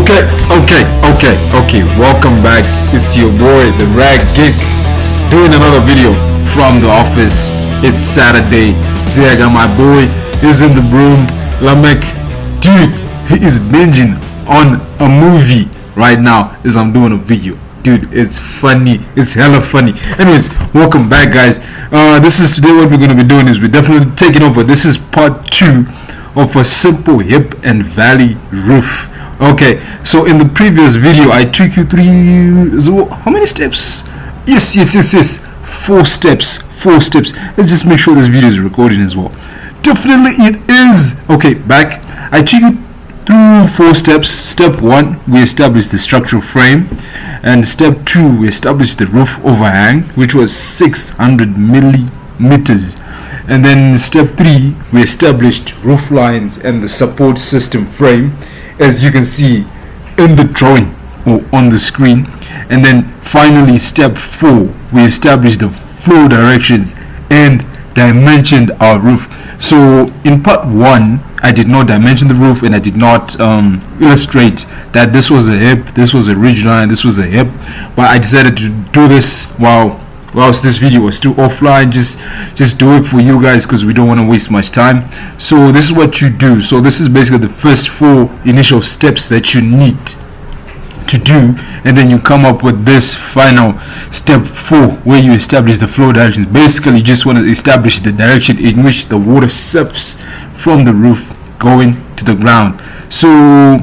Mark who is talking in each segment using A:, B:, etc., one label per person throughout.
A: Okay. Welcome back. It's your boy, the Rag Geek, doing another video from the office. It's Saturday. Today I got my boy. He's in the room. Lamek, dude, he is binging on a movie right now as I'm doing a video. Dude, it's funny. It's hella funny. Anyways, welcome back, guys. This is today. What we're gonna be doing is we're definitely taking over. This is part 2 of a simple hip and valley roof. Okay, so in the previous video I took you through how many steps? Yes. 4 steps. Let's just make sure this video is recording as well. Definitely it is. Okay, back. I took you through 4 steps. Step 1, we established the structural frame, and step 2, we established the roof overhang, which was 600 millimeters. And then step 3, we established roof lines and the support system frame, as you can see in the drawing or on the screen. And then finally step 4, we established the flow directions and dimensioned our roof. So in part 1 I did not dimension the roof, and I did not illustrate that this was a hip, this was a ridge line, this was a hip, but I decided to do this whilst this video was still offline, just do it for you guys because we don't want to waste much time. So this is what you do. So this is basically the first 4 initial steps that you need to do, and then you come up with this final step 4 where you establish the flow directions. Basically you just want to establish the direction in which the water sips from the roof going to the ground. So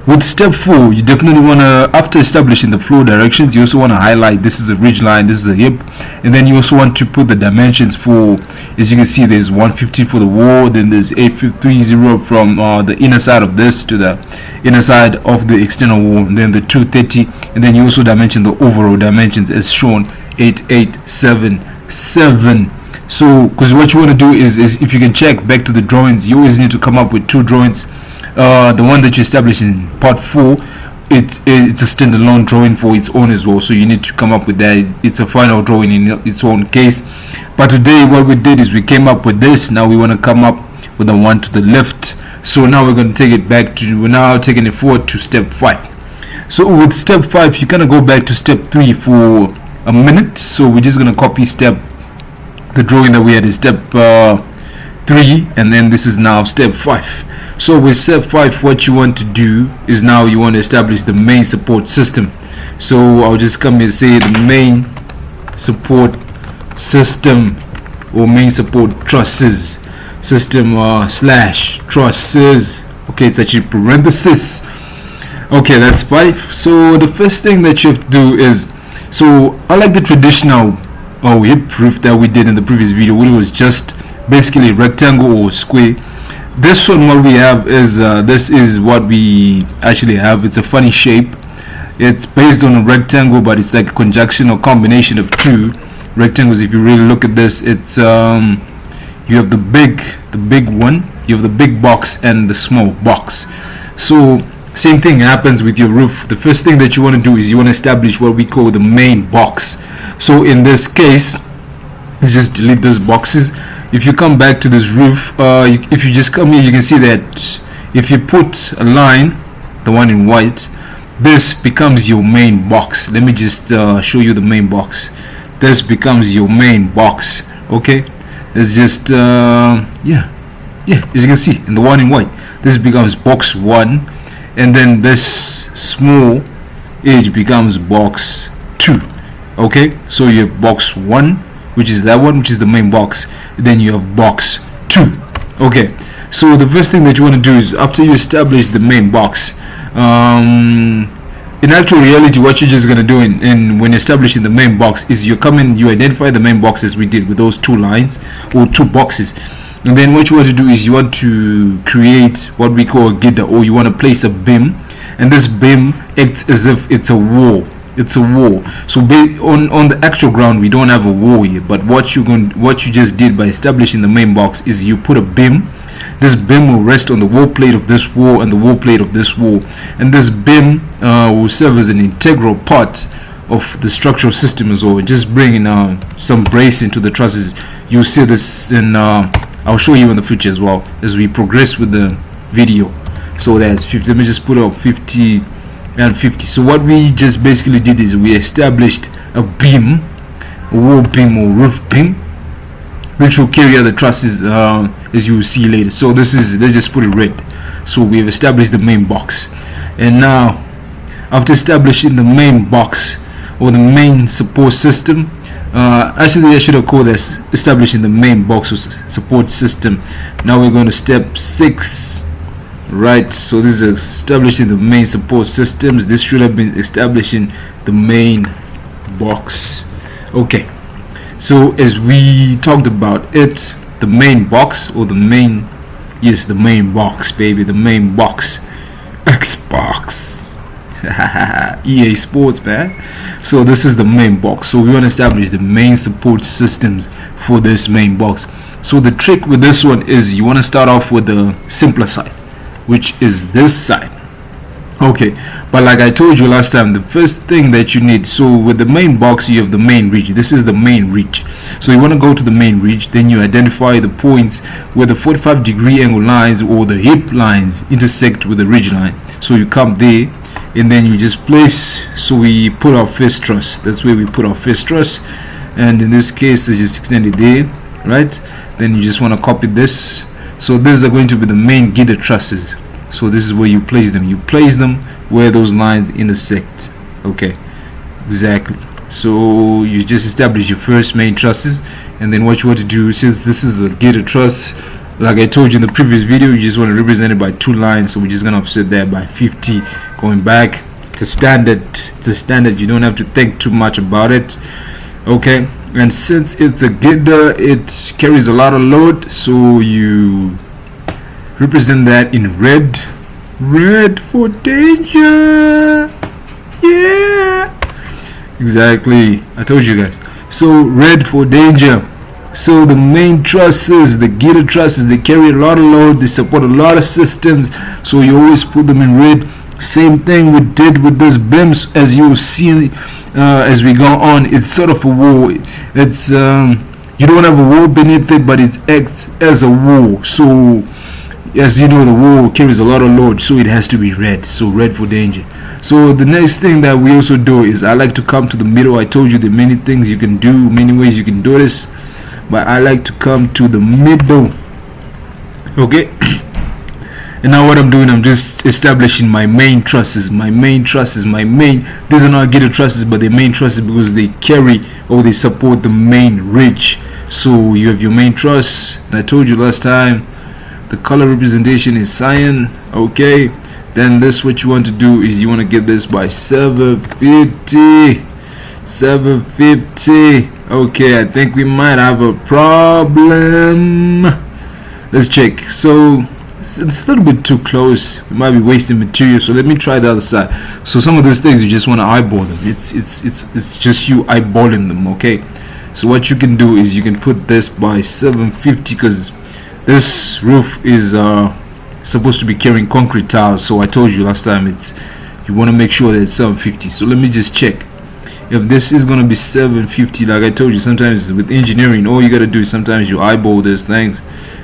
A: with step 4, you definitely want to, after establishing the flow directions, you also want to highlight this is a ridge line, this is a hip, and then you also want to put the dimensions for, as you can see, there's 150 for the wall, then there's 830 from the inner side of this to the inner side of the external wall, and then the 230, and then you also dimension the overall dimensions as shown, 8877. So because what you want to do is if you can check back to the drawings, you always need to come up with 2 drawings. The one that you established in part 4, it's a standalone drawing for its own as well, so you need to come up with that. It's a final drawing in its own case. But today what we did is we came up with this. Now we want to come up with the one to the left. So now we're going to take it back to, we're now taking it forward to step 5. So with step 5 you kind of go back to step 3 for a minute. So we're just going to copy the drawing that we had in step 3, and then this is now step 5. So with step 5, what you want to do is now you want to establish the main support system. So I'll just come here and say the main support system, or main support trusses system slash trusses. Okay, it's actually parenthesis. Okay, that's 5. So the first thing that you have to do is, so I like the traditional hip roof that we did in the previous video, which was just basically rectangle or square. This one, what we have is this is what we actually have. It's a funny shape. It's based on a rectangle, but it's like a conjunction or combination of 2 rectangles. If you really look at this, it's you have the big one, you have the big box and the small box. So same thing happens with your roof. The first thing that you want to do is you want to establish what we call the main box. So in this case, let's just delete those boxes. If you come back to this roof, if you just come here, you can see that if you put a line, the one in white, this becomes your main box. Let me just show you the main box. This becomes your main box. Okay, it's just yeah, as you can see in the one in white, this becomes box 1, and then this small edge becomes box 2. Okay, so you have box 1, which is that one, which is the main box. Then you have box 2. Okay, so the first thing that you want to do is, after you establish the main box, in actual reality what you're just going to do when establishing the main box is you identify the main box as we did with those 2 lines or 2 boxes, and then what you want to do is you want to create what we call a gidder, or you want to place a beam, and this beam acts as if it's a wall. It's a wall. So on the actual ground we don't have a wall here, but what you just did by establishing the main box is you put a beam. This beam will rest on the wall plate of this wall and the wall plate of this wall, and this beam will serve as an integral part of the structural system as well. Just bringing some brace into the trusses. You'll see this in I'll show you in the future as well as we progress with the video. So that's 50. Let me just put up 50 and 50. So what we just basically did is we established a beam, a wall beam or roof beam, which will carry other trusses, as you will see later. So this is, let's just put it red. So we have established the main box, and now after establishing the main box or the main support system, actually I should have called this establishing the main box or support system. Now we're going to step 6, right? So this is establishing the main support systems. This should have been establishing the main box. Okay, so as we talked about it, the main box or the main, yes, the main box, baby, the main box, Xbox. EA Sports, man. So this is the main box. So we want to establish the main support systems for this main box. So the trick with this one is you want to start off with the simpler side, which is this side. Okay, but like I told you last time, the first thing that you need, so with the main box you have the main ridge. This is the main ridge. So you want to go to the main ridge, then you identify the points where the 45-degree angle lines or the hip lines intersect with the ridge line. So you come there, and then you just place, so we put our first truss. That's where we put our first truss, and in this case it's just extended there, right? Then you just want to copy this. So these are going to be the main gitter trusses. So this is where you place them. You place them where those lines intersect. Okay, exactly. So you just establish your first main trusses, and then what you want to do, since this is a gitter truss, like I told you in the previous video, you just want to represent it by 2 lines. So we're just gonna offset that by 50, going back to standard. It's a standard, you don't have to think too much about it. Okay, and since it's a gitter, it carries a lot of load, so you represent that in red. Red for danger. Yeah, exactly, I told you guys. So red for danger. So the main trusses, the gitter trusses, they carry a lot of load, they support a lot of systems, so you always put them in red. Same thing we did with this beams, as you will see as we go on. It's sort of a wall. It's you don't have a wall beneath it, but it acts as a wall. So as you know, the wall carries a lot of load, so it has to be red. So red for danger. So the next thing that we also do is I like to come to the middle. I told you there are many things you can do, many ways you can do this, but I like to come to the middle. Okay. And now what I'm doing, I'm just establishing my main trusses. These are not gitter trusses, but they're main trusses because they carry or they support the main ridge. So you have your main truss, and I told you last time the color representation is cyan. Okay, then this, what you want to do is you want to get this by 750. Okay, I think we might have a problem. Let's check. So it's a little bit too close, we might be wasting material, so let me try the other side. So some of these things you just want to eyeball them. It's just you eyeballing them. Okay, so what you can do is you can put this by 750 because this roof is supposed to be carrying concrete tiles. So I told you last time, it's, you want to make sure that it's 750. So let me just check if this is going to be 750. Like I told you, sometimes with engineering, all you got to do is sometimes you eyeball these things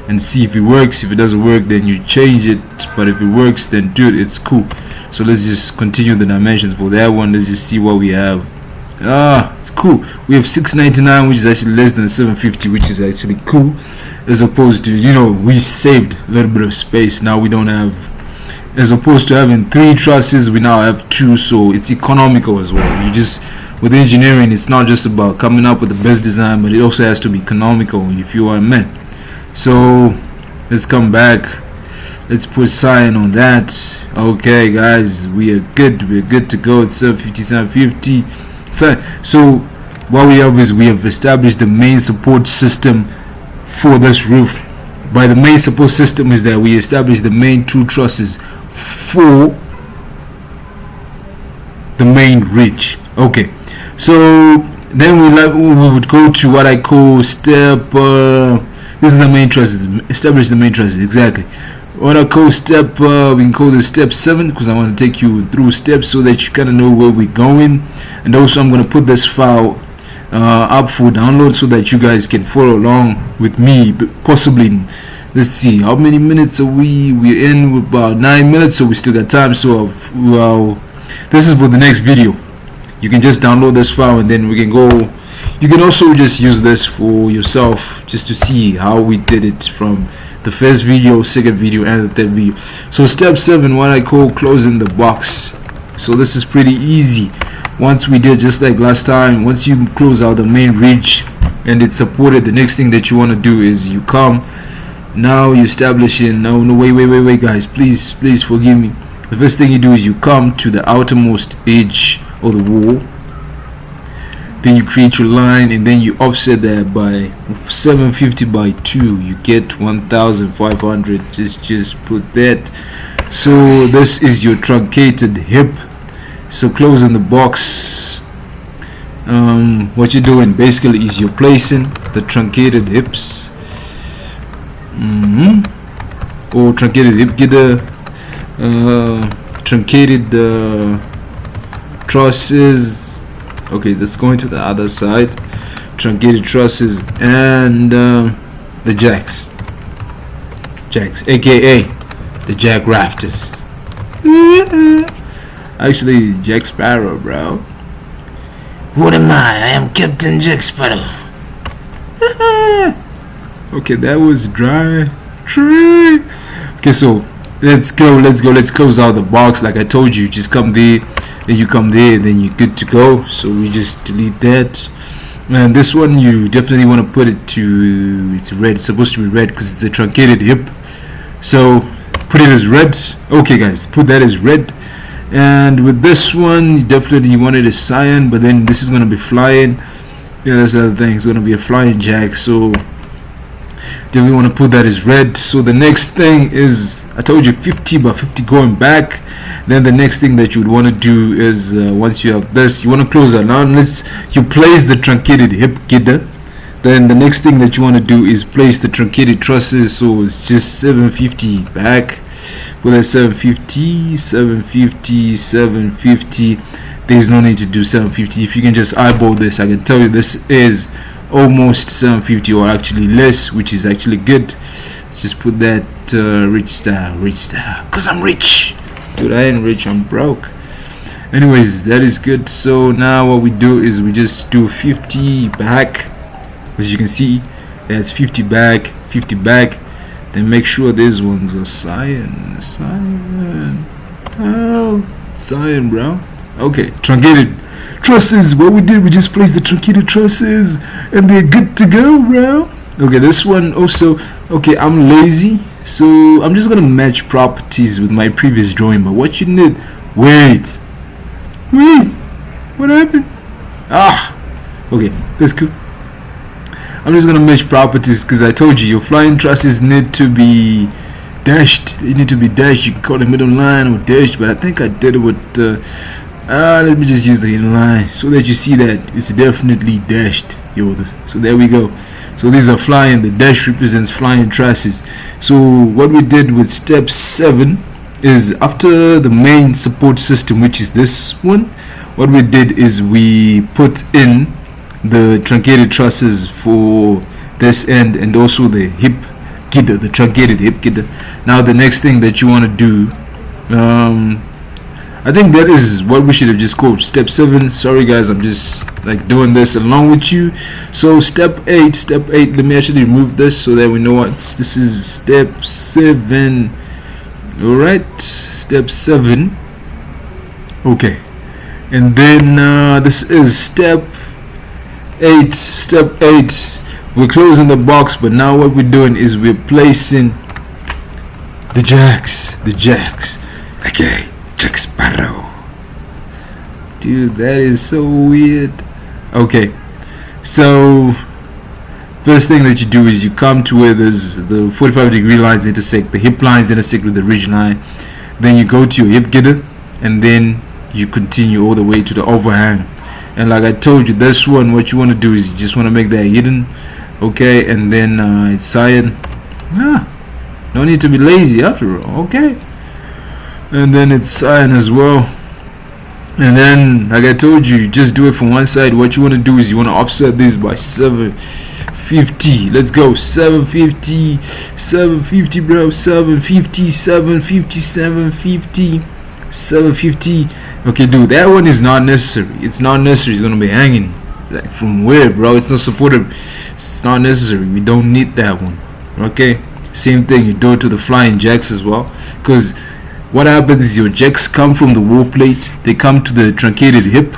A: and see if it works. If it doesn't work, then you change it, but if it works, then dude, it's cool. So let's just continue the dimensions for that one. Let's just see what we have. It's cool. We have 699, which is actually less than 750, which is actually cool, as opposed to, you know, we saved a little bit of space. Now we don't have, as opposed to having 3 trusses, we now have 2, so it's economical as well. You just, with engineering, it's not just about coming up with the best design, but it also has to be economical, if you are a man. So let's come back, let's put cyan on that. Okay guys, we're good to go. It's 750. So what we have is we have established the main support system for this roof. By the main support system is that we established the main 2 trusses for the main ridge. Okay, so then we would go to what I call step this is the main trusses. Establish the main trusses. Exactly. What I call step, we can call this step 7 because I want to take you through steps so that you kind of know where we're going. And also I'm going to put this file up for download so that you guys can follow along with me. Possibly, let's see, how many minutes are we're in? About 9 minutes, so we still got time. So I'll this is for the next video. You can just download this file and then we can go. You can also just use this for yourself just to see how we did it from the first video, second video, and the third video. So step 7, what I call closing the box. So this is pretty easy. Once we did just like last time, once you close out the main ridge and it's supported, the next thing that you want to do is you come. Now you establish in. No, wait, guys, please forgive me. The first thing you do is you come to the outermost edge of the wall. Then you create your line and then you offset that by 750 by 2. You get 1500. Just put that. So this is your truncated hip. So closing the box, what you're doing basically is you're placing the truncated hips, or truncated hip gitter, truncated trusses. Okay, that's going to the other side. Truncated trusses and the jacks, aka the jack rafters. Actually, Jack Sparrow, bro. What am I? I am Captain Jack Sparrow. Okay, that was dry. Okay, so let's go. Let's close out the box. Like I told you, just come there, then you come there, then you're good to go. So we just delete that. And this one, you definitely want to put it to, it's red. It's supposed to be red because it's a truncated hip. So put it as red. Okay, guys, put that as red. And with this one, you definitely want it as cyan, but then this is going to be flying. Yeah, that's the other thing. It's going to be a flying jack. So definitely want to put that as red. So the next thing is, I told you 50 by 50 going back. Then the next thing that you would want to do is once you have this, you want to close that. Now you place the truncated hip gitter. Then the next thing that you want to do is place the truncated trusses. So it's just 750 back. Put that 750, 750, 750. There's no need to do 750. If you can just eyeball this, I can tell you this is almost 750 or actually less, which is actually good. Just put that rich style, because I'm rich. Dude, I ain't rich, I'm broke. Anyways, that is good. So now what we do is we just do 50 back. As you can see, that's 50 back, 50 back. Then make sure these ones are cyan, oh, cyan, bro. Okay, truncated trusses. What we did, we just placed the truncated trusses and they're good to go, bro. Okay, this one also. Okay, I'm lazy, so I'm just gonna match properties with my previous drawing. But what you need, wait, what happened? Okay, that's cool. I'm just gonna match properties because I told you your flying trusses need to be dashed. They need to be dashed. You can call it middle line or dashed, but I think I did it with let me just use the line so that you see that it's definitely dashed. So there we go. So these are flying. The dash represents flying trusses. So what we did with step 7 is, after the main support system, which is this one, what we did is we put in the truncated trusses for this end and also the hip gitter, the truncated hip gitter. Now the next thing that you want to do, I think that is what we should have just called step 7. Sorry guys, I'm just like doing this along with you. So step 8, let me actually remove this so that we know what this is. Step 7. Alright, step 7. Okay, and then this is step 8. Step 8, we're closing the box, but now what we're doing is we're placing the jacks. Okay, Jack Sparrow. Dude, that is so weird. Okay, so first thing that you do is you come to where there's the 45-degree lines intersect, the hip lines intersect with the ridge line. Then you go to your hip gitter and then you continue all the way to the overhang. And like I told you, this one, what you want to do is you just want to make that hidden. Okay, and then it's cyan. No need to be lazy after all. Okay, and then it's cyan as well. And then like I told you, just do it from one side. What you want to do is you want to offset this by 750. Let's go. 750 bro. 750. Okay, dude, that one is not necessary. It's not necessary. It's gonna be hanging. Like, from where, bro? It's not supported. It's not necessary. We don't need that one. Okay, same thing. You do it to the flying jacks as well, because what happens is your jacks come from the wall plate, they come to the truncated hip,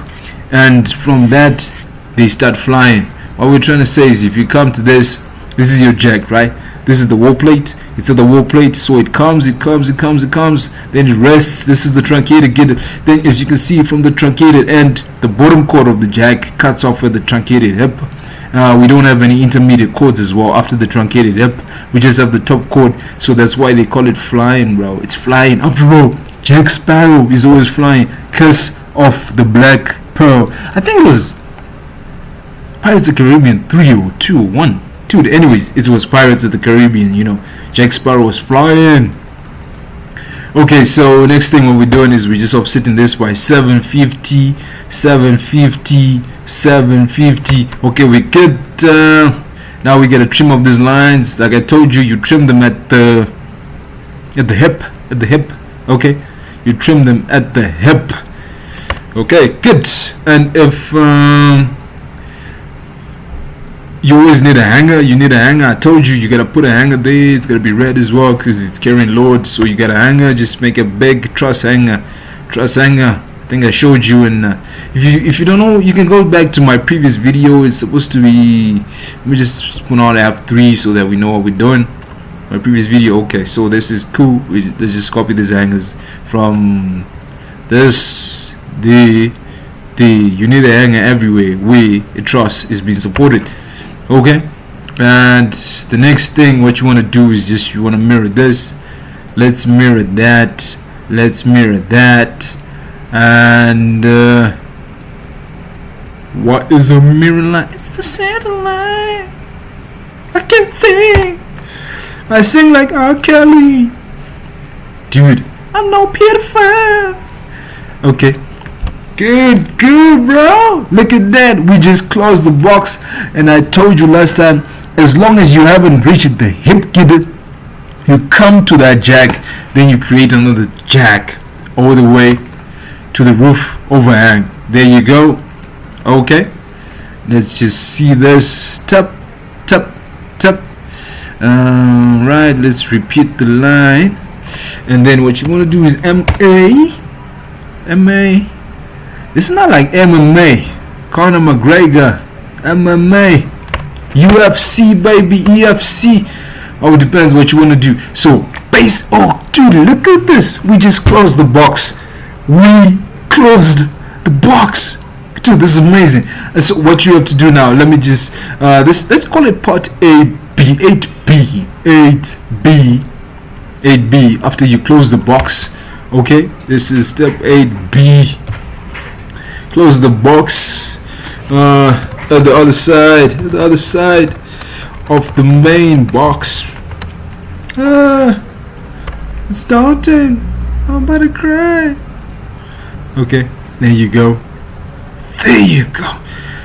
A: and from that they start flying. What we're trying to say is, if you come to this is your jack, right? This is the wall plate. It's at the wall plate, so it comes, then it rests. This is the truncated. Then, as you can see from the truncated end, the bottom chord of the jack cuts off at the truncated hip. We don't have any intermediate chords as well after the truncated hip. We just have the top chord, so that's why they call it flying, bro. It's flying. After all, Jack Sparrow is always flying. Curse of the Black Pearl. I think it was Pirates of the Caribbean 3 or 2 or 1. Dude, anyways, it was Pirates of the Caribbean, you know. Jack Sparrow was flying. Okay, so next thing what we're doing is we're just offsetting this by 750. Okay, we get now we gotta trim up these lines. Like I told you, you trim them at the hip. Okay, you trim them at the hip. Okay, good. And if you always need a hanger, I told you, you gotta put a hanger there. It's gotta be red as well because it's carrying load, so you got a hanger. Just make a big truss hanger. I think I showed you, and if you don't know, you can go back to my previous video. It's supposed to be, let me just put on F3 so that we know what we're doing. My previous video. Okay, so this is cool. Let's just copy these hangers from this. You need a hanger everywhere where a truss is being supported. Okay, and the next thing what you want to do is just you want to mirror this. Let's mirror that. And what is a mirror line? It's the center line. I can't sing. I sing like R. Kelly. Dude, I'm no pedophile. Okay. Good, bro. Look at that. We just closed the box, and I told you last time, as long as you haven't reached the hip girdle, you come to that jack, then you create another jack all the way to the roof overhang. There you go. Okay, let's just see this. Tap. Right, let's repeat the line, and then what you want to do is MA. This is not like MMA, Conor McGregor, MMA, UFC, baby, EFC. Oh, it depends what you want to do. So base. Oh, dude, look at this. We just closed the box. Dude, this is amazing. And so what you have to do now, let me just let's call it part 8B. After you close the box. Okay, this is step 8B. Close the box at the other side of the main box. It's daunting. I'm about to cry. Okay, there you go.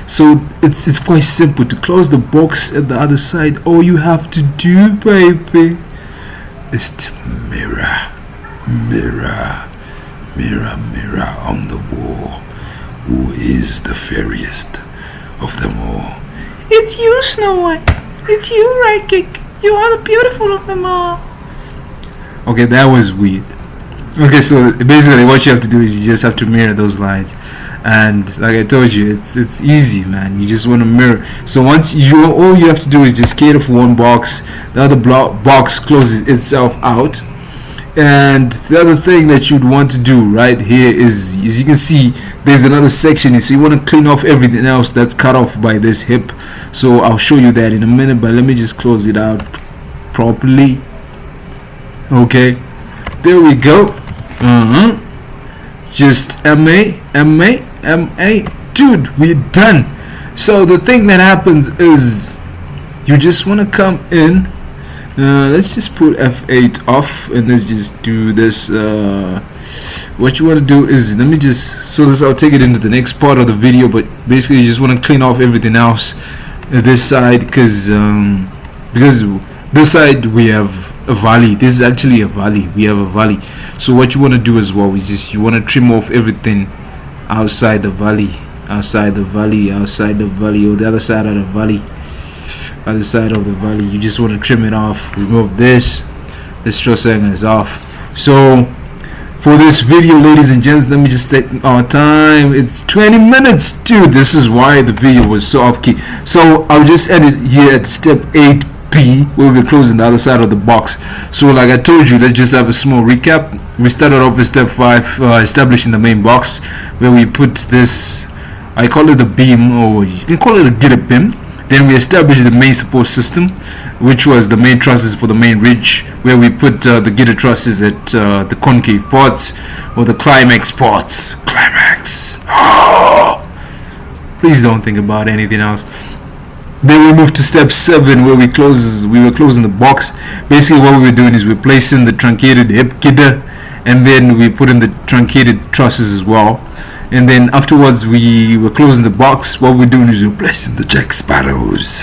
A: So it's quite simple to close the box at the other side. All you have to do, baby, is to mirror on the wall. Who is the fairest of them all? It's you, Snow White. It's you, Right Kick. You are the beautiful of them all. Okay, that was weird. Okay, so basically what you have to do is you just have to mirror those lines. And like I told you, it's easy, man. You just want to mirror. So once all you have to do is just cater for one box. The other box closes itself out. And the other thing that you'd want to do right here is, as you can see, there's another section here, so you want to clean off everything else that's cut off by this hip. So I'll show you that in a minute, but let me just close it out properly. Okay, there we go. Just MA, dude, we're done. So the thing that happens is you just want to come in. Let's just put F8 off, and let's just do this. What you want to do is, let me just, I'll take it into the next part of the video, but basically you just want to clean off everything else this side, because this side we have a valley. This is actually a valley. We have a valley. So what you want to do as well is just you want to trim off everything outside the valley, outside the valley, outside the valley, or the other side of the valley, other side of the valley. You just want to trim it off. Remove this truss hanger is off. So for this video, ladies and gents, let me just take our time. It's 20 minutes, dude. This is why the video was so off key. So I'll just end it here at step 8B, where we're closing the other side of the box. So like I told you, let's just have a small recap. We started off with step 5, establishing the main box, where we put this, I call it the beam, or you can call it a gutter beam. Then we established the main support system, which was the main trusses for the main ridge, where we put the gutter trusses at the concave parts, or the climax parts. Climax. Oh! Please don't think about anything else. Then we moved to step 7, where we were closing the box. Basically what we were doing is we're placing the truncated hip gutter, and then we put in the truncated trusses as well. And then afterwards we were closing the box. What we're doing is we're placing the jack sparrows.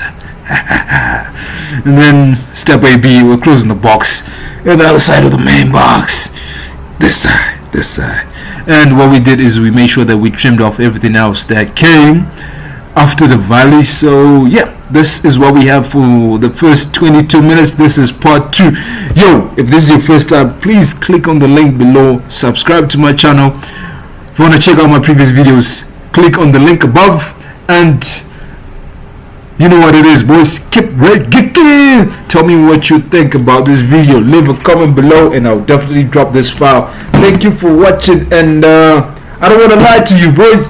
A: And then step AB, we're closing the box and the other side of the main box, this side. And what we did is we made sure that we trimmed off everything else that came after the valley. So yeah, this is what we have for the first 22 minutes. This is part 2. Yo, if this is your first time, please click on the link below, subscribe to my channel. If you want to check out my previous videos, click on the link above. And you know what it is, boys. Keep right geeking. Tell me what you think about this video. Leave a comment below and I'll definitely drop this file. Thank you for watching. And I don't want to lie to you, boys.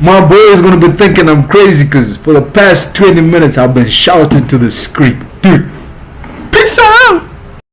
A: My boy is going to be thinking I'm crazy, because for the past 20 minutes I've been shouting to the screen, dude.